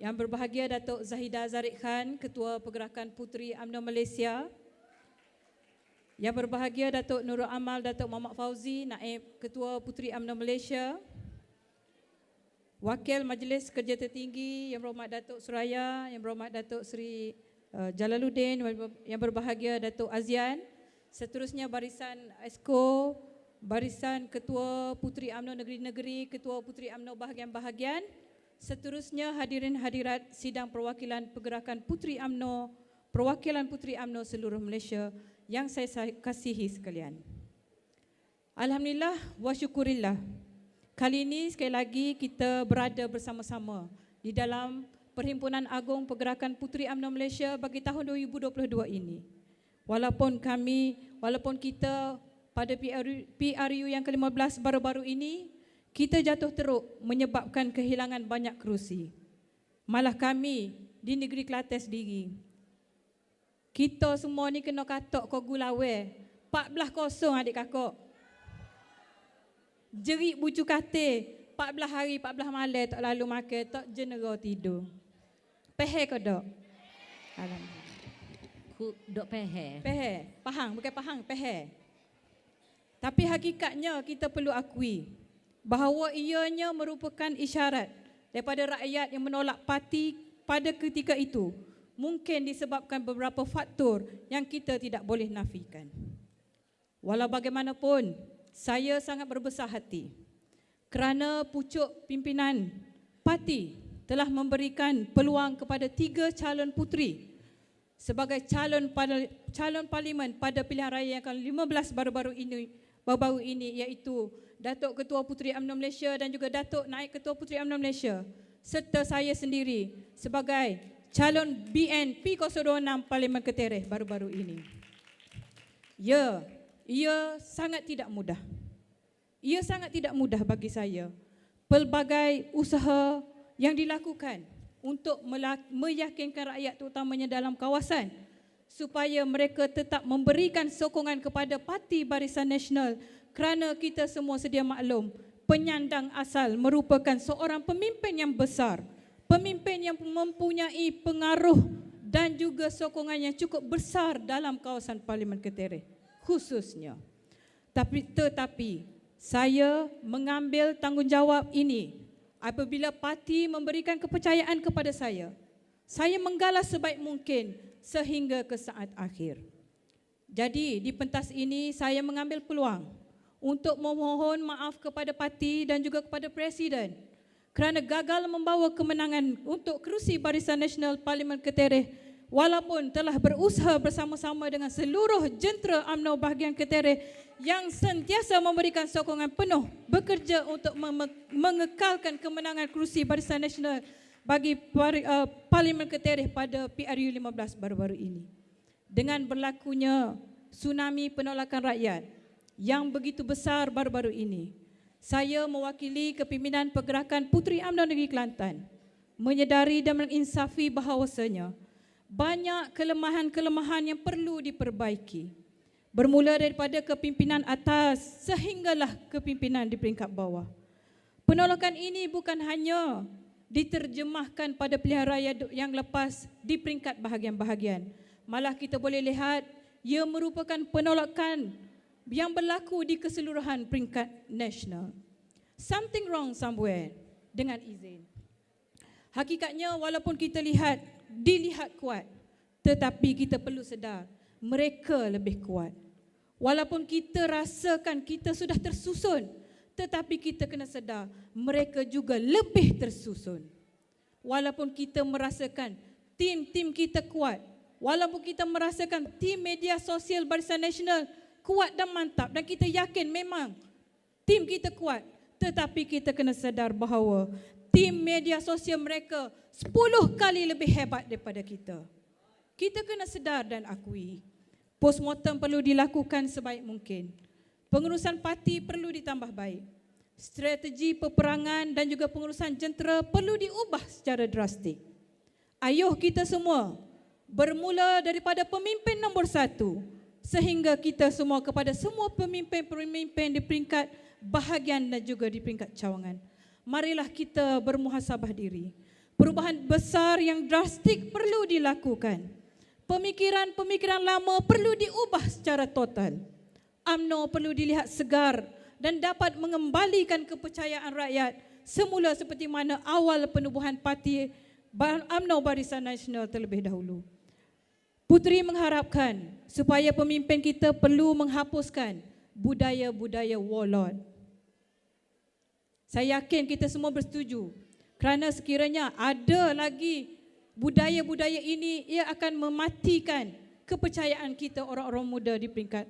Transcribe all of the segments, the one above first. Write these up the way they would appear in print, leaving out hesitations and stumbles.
Yang berbahagia Datuk Zahidah Zariq Khan, Ketua Pergerakan Puteri UMNO Malaysia. Yang berbahagia Datuk Nurul Amal Datuk Muhammad Fauzi, Naib Ketua Puteri UMNO Malaysia. Wakil Majlis Kerja Tertinggi Yang Berhormat Datuk Suraya, Yang Berhormat Datuk Seri Jalaluddin, yang berbahagia Datuk Azian. Seterusnya barisan Esko, barisan Ketua Puteri UMNO Negeri-Negeri, Ketua Puteri UMNO bahagian-bahagian. Seterusnya hadirin hadirat sidang perwakilan Pergerakan Puteri UMNO, perwakilan Puteri UMNO seluruh Malaysia yang saya kasihi sekalian. Alhamdulillah wa syukurillah. Kali ini sekali lagi kita berada bersama-sama di dalam Perhimpunan Agung Pergerakan Puteri UMNO Malaysia bagi tahun 2022 ini. Walaupun kita pada PRU yang ke-15 baru-baru ini, kita jatuh teruk menyebabkan kehilangan banyak kerusi. Malah kami di negeri Kelantan sendiri, kita semua ni kena katok kau gulawe 14-0 adik kakak. Jerit bucu kate 14 hari 14 malam tak lalu makan, tak jenera tidur. Pehe kau dok? Alhamdulillah. Ku dok pehe. Pehe, pahang bukan pahang, pehe. Tapi hakikatnya kita perlu akui bahawa ianya merupakan isyarat daripada rakyat yang menolak parti pada ketika itu. Mungkin disebabkan beberapa faktor yang kita tidak boleh nafikan. Walau bagaimanapun, saya sangat berbesar hati kerana pucuk pimpinan parti telah memberikan peluang kepada 3 calon puteri sebagai calon parlimen pada pilihan raya yang ke-15 baru-baru ini, iaitu Datuk Ketua Puteri UMNO Malaysia dan juga Datuk Naib Ketua Puteri UMNO Malaysia, serta saya sendiri sebagai calon BN P026 Parlimen Ketereh baru-baru ini. Ya, ia sangat tidak mudah. Ia sangat tidak mudah bagi saya. Pelbagai usaha yang dilakukan untuk meyakinkan rakyat terutamanya dalam kawasan supaya mereka tetap memberikan sokongan kepada Parti Barisan Nasional, kerana kita semua sedia maklum penyandang asal merupakan seorang pemimpin yang besar, pemimpin yang mempunyai pengaruh dan juga sokongan yang cukup besar dalam kawasan Parlimen Ketereh khususnya. Tetapi saya mengambil tanggungjawab ini apabila parti memberikan kepercayaan kepada saya. Saya menggalas sebaik mungkin sehingga ke saat akhir. Jadi di pentas ini saya mengambil peluang untuk memohon maaf kepada parti dan juga kepada Presiden kerana gagal membawa kemenangan untuk kerusi Barisan Nasional Parlimen Ketereh, walaupun telah berusaha bersama-sama dengan seluruh jentera UMNO bahagian Ketereh yang sentiasa memberikan sokongan penuh bekerja untuk mengekalkan kemenangan kerusi Barisan Nasional bagi Parlimen Ketereh pada PRU 15 baru-baru ini. Dengan berlakunya tsunami penolakan rakyat yang begitu besar baru-baru ini, saya mewakili kepimpinan Pergerakan Puteri UMNO Negeri Kelantan menyedari dan menginsafi bahawasanya banyak kelemahan-kelemahan yang perlu diperbaiki, bermula daripada kepimpinan atas sehinggalah kepimpinan di peringkat bawah. Penolakan ini bukan hanya diterjemahkan pada pilihan raya yang lepas di peringkat bahagian-bahagian, malah kita boleh lihat ia merupakan penolakan yang berlaku di keseluruhan peringkat nasional. Something wrong somewhere, dengan izin. Hakikatnya walaupun kita dilihat kuat, tetapi kita perlu sedar mereka lebih kuat. Walaupun kita rasakan kita sudah tersusun, tetapi kita kena sedar mereka juga lebih tersusun. Walaupun kita merasakan tim kita kuat, walaupun kita merasakan tim media sosial Barisan Nasional kuat dan mantap dan kita yakin memang tim kita kuat, tetapi kita kena sedar bahawa tim media sosial mereka 10 kali lebih hebat daripada kita. Kita kena sedar dan akui. Postmortem perlu dilakukan sebaik mungkin. Pengurusan parti perlu ditambah baik. Strategi peperangan dan juga pengurusan jentera perlu diubah secara drastik. Ayuh kita semua bermula daripada pemimpin nombor 1 sehingga kita semua kepada semua pemimpin-pemimpin di peringkat bahagian dan juga di peringkat cawangan. Marilah kita bermuhasabah diri. Perubahan besar yang drastik perlu dilakukan. Pemikiran-pemikiran lama perlu diubah secara total. UMNO perlu dilihat segar dan dapat mengembalikan kepercayaan rakyat semula seperti mana awal penubuhan parti UMNO Barisan Nasional terlebih dahulu. Puteri mengharapkan supaya pemimpin kita perlu menghapuskan budaya-budaya warlord. Saya yakin kita semua bersetuju kerana sekiranya ada lagi budaya-budaya ini, ia akan mematikan kepercayaan kita orang-orang muda di peringkat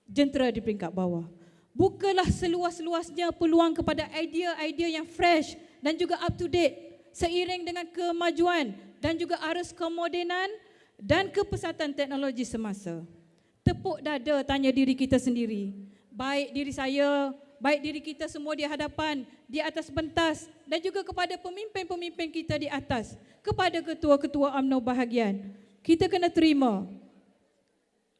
jentera di peringkat bawah. Bukalah seluas-luasnya peluang kepada idea-idea yang fresh dan juga up to date seiring dengan kemajuan dan juga arus kemodenan dan kepesatan teknologi semasa. Tepuk dada tanya diri kita sendiri, baik diri saya, baik diri kita semua di hadapan, di atas pentas dan juga kepada pemimpin-pemimpin kita di atas, kepada ketua-ketua UMNO bahagian. Kita kena terima,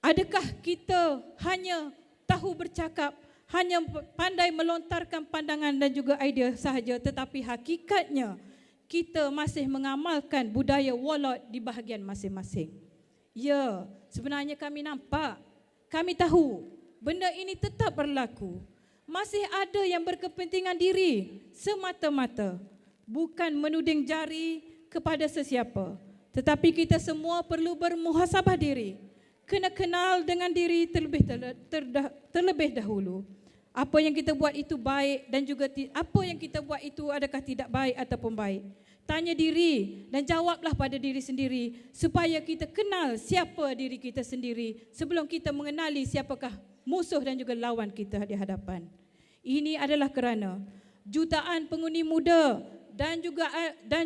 adakah kita hanya tahu bercakap, hanya pandai melontarkan pandangan dan juga idea sahaja, tetapi hakikatnya kita masih mengamalkan budaya warlord di bahagian masing-masing. Ya, sebenarnya kami nampak, kami tahu benda ini tetap berlaku. Masih ada yang berkepentingan diri semata-mata, bukan menuding jari kepada sesiapa. Tetapi kita semua perlu bermuhasabah diri, kena kenal dengan diri terlebih dahulu. Apa yang kita buat itu baik dan juga apa yang kita buat itu adakah tidak baik ataupun baik. Tanya diri dan jawablah pada diri sendiri supaya kita kenal siapa diri kita sendiri sebelum kita mengenali siapakah musuh dan juga lawan kita di hadapan. Ini adalah kerana jutaan pengundi muda dan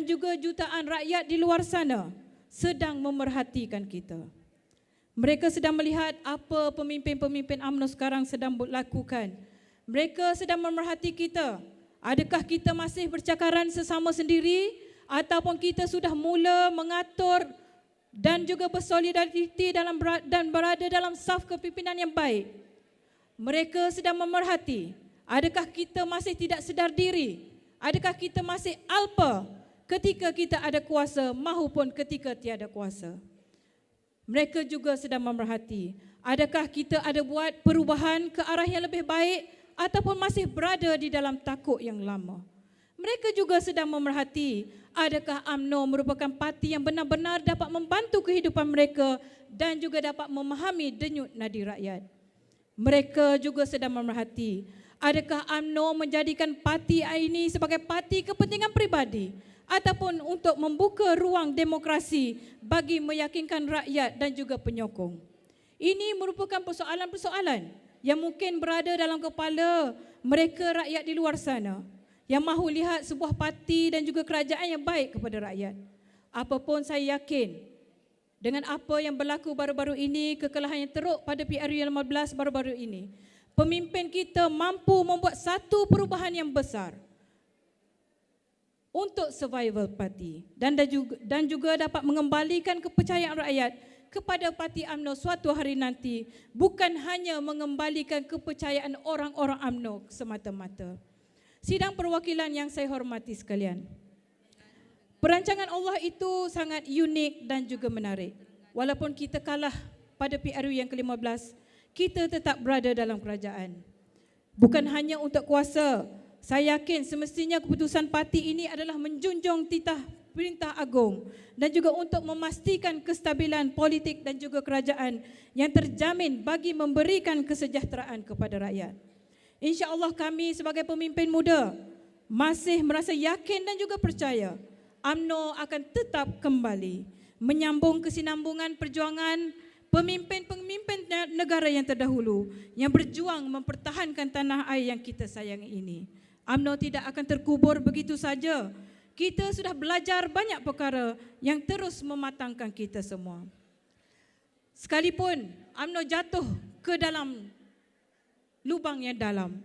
juga jutaan rakyat di luar sana sedang memerhatikan kita. Mereka sedang melihat apa pemimpin-pemimpin UMNO sekarang sedang lakukan. Mereka sedang memerhati kita. Adakah kita masih bercakaran sesama sendiri ataupun kita sudah mula mengatur dan juga bersolidariti dan berada dalam saf kepimpinan yang baik? Mereka sedang memerhati. Adakah kita masih tidak sedar diri? Adakah kita masih alpa ketika kita ada kuasa mahupun ketika tiada kuasa? Mereka juga sedang memerhati. Adakah kita ada buat perubahan ke arah yang lebih baik ataupun masih berada di dalam takut yang lama? Mereka juga sedang memerhati, adakah UMNO merupakan parti yang benar-benar dapat membantu kehidupan mereka dan juga dapat memahami denyut nadi rakyat. Mereka juga sedang memerhati, adakah UMNO menjadikan parti ini sebagai parti kepentingan peribadi ataupun untuk membuka ruang demokrasi bagi meyakinkan rakyat dan juga penyokong. Ini merupakan persoalan-persoalan yang mungkin berada dalam kepala mereka rakyat di luar sana, yang mahu lihat sebuah parti dan juga kerajaan yang baik kepada rakyat. Apapun saya yakin, dengan apa yang berlaku baru-baru ini, kekalahan yang teruk pada PRU 15 baru-baru ini, pemimpin kita mampu membuat satu perubahan yang besar untuk survival parti dan juga dapat mengembalikan kepercayaan rakyat kepada parti UMNO suatu hari nanti, bukan hanya mengembalikan kepercayaan orang-orang UMNO semata-mata. Sidang perwakilan yang saya hormati sekalian, perancangan Allah itu sangat unik dan juga menarik. Walaupun kita kalah pada PRU yang ke-15, kita tetap berada dalam kerajaan. Bukan hanya untuk kuasa, saya yakin semestinya keputusan parti ini adalah menjunjung titah perintah agung dan juga untuk memastikan kestabilan politik dan juga kerajaan yang terjamin bagi memberikan kesejahteraan kepada rakyat. InsyaAllah kami sebagai pemimpin muda masih merasa yakin dan juga percaya UMNO akan tetap kembali menyambung kesinambungan perjuangan pemimpin-pemimpin negara yang terdahulu yang berjuang mempertahankan tanah air yang kita sayangi ini. UMNO tidak akan terkubur begitu saja. Kita sudah belajar banyak perkara yang terus mematangkan kita semua. Sekalipun UMNO jatuh ke dalam lubang yang dalam,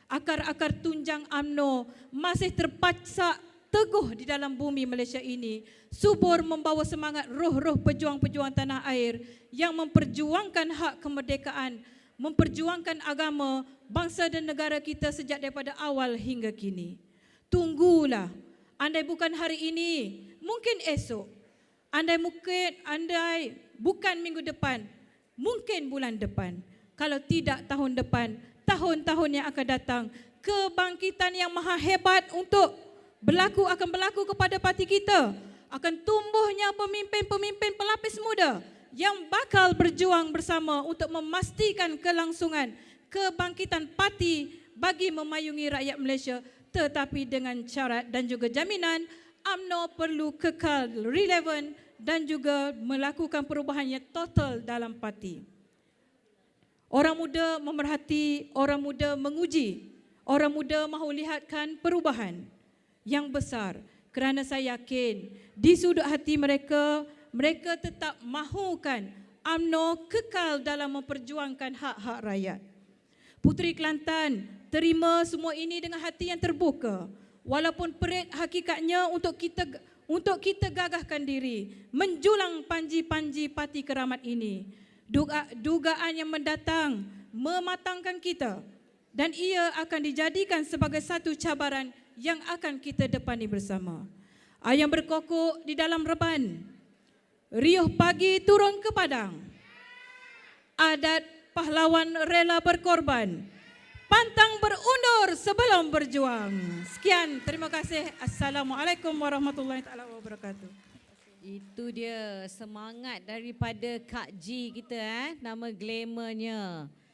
akar-akar tunjang UMNO masih terpacak teguh di dalam bumi Malaysia ini, subur membawa semangat roh-roh pejuang-pejuang tanah air yang memperjuangkan hak kemerdekaan, memperjuangkan agama, bangsa dan negara kita sejak daripada awal hingga kini. Tunggulah Andai bukan hari ini, mungkin esok. Andai bukan minggu depan, mungkin bulan depan. Kalau tidak tahun depan, tahun-tahun yang akan datang, kebangkitan yang maha hebat akan berlaku kepada parti kita. Akan tumbuhnya pemimpin-pemimpin pelapis muda yang bakal berjuang bersama untuk memastikan kelangsungan kebangkitan parti bagi memayungi rakyat Malaysia, tetapi dengan syarat dan juga jaminan UMNO perlu kekal relevan dan juga melakukan perubahan yang total dalam parti. Orang muda memerhati, orang muda menguji, orang muda mahu lihatkan perubahan yang besar, kerana saya yakin di sudut hati mereka, mereka tetap mahukan UMNO kekal dalam memperjuangkan hak-hak rakyat. Puteri Kelantan terima semua ini dengan hati yang terbuka. Walaupun perit hakikatnya untuk kita gagahkan diri menjulang panji-panji parti keramat ini. Dugaan yang mendatang mematangkan kita dan ia akan dijadikan sebagai satu cabaran yang akan kita depani bersama. Ayam berkokok di dalam reban, riuh pagi turun ke padang. Adat pahlawan rela berkorban, pantang berundur sebelum berjuang. Sekian, terima kasih. Assalamualaikum warahmatullahi wabarakatuh. Itu dia semangat daripada Kak G kita, nama glamournya.